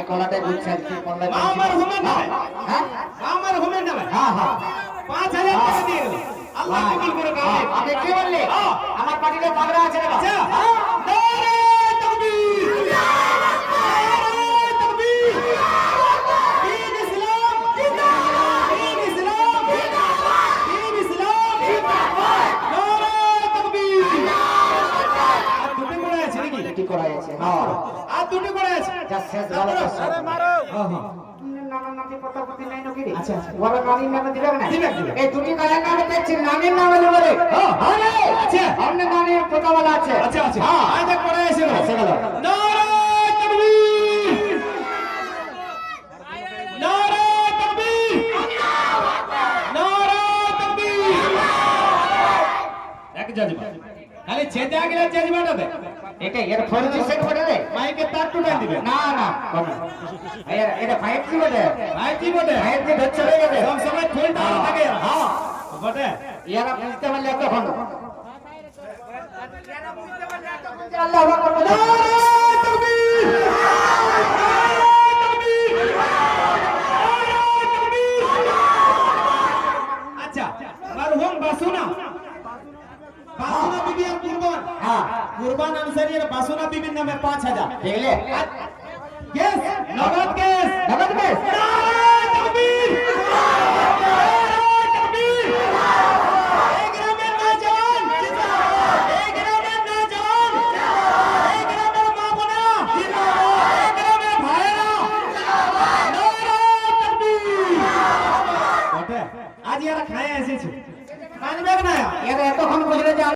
কলাটাই বুঝছে কি কলা আমার হুমের নামে হ্যাঁ আমার হুমের নামে হ্যাঁ হ্যাঁ 5000 টাকা দিয়ে দেব আল্লাহ কবুল করে কামে আপনি কি বললি আমার পার্টিতে পাগড়া আছে রে আচ্ছা নারে তাকবীর নারে তাকবীর দীন ইসলাম জিন্দাবাদ দীন ইসলাম জিন্দাবাদ দীন ইসলাম জিন্দাবাদ নারে তাকবীর আর দুটো করে আছে নাকি কি করা আছে হ্যাঁ আর দুটো করে আছে যা শেষ গলা আরে মারো হ্যাঁ হ্যাঁ নানার নামে কথা বলতে নাই নাকি রে আচ্ছা, আচ্ছা। বড় নানির নামে দিবে না দিবে, দিবে। এই দুটি কালের নামে দেখছি নানির নামে দেবে রে হ্যাঁ। আরে আচ্ছা। অন্য নানির কথা বলা আছে আচ্ছা আচ্ছা হ্যাঁ আজ পড়ে এসে এসে গেল। নারে তাকবীর নারে তাকবীর নারে তাকবীর এক জাজবা খালি ছেদে আগলে জাজবাটা দে এটা এর 4G সেট বটে রে মাইকে তার টুটাই দিবে না না কম এর এটা 5G বটে ভাই কি বটে 5G ধর চলে যাবে সব সময় ফুল ডাল থাকে হ্যাঁ বটে ইয়ারা বুঝতে পারলে তখন আল্লাহু আকবার নারে তাকবীর আচ্ছা মারহুম বাসুনা বাসুনা বিবি আর কুরবান হ্যাঁ কুরবান আনসারী আর বাসুনা বিবির নামে 5000 দেখলে গ্যাস নগদ গ্যাস নগদ বেশ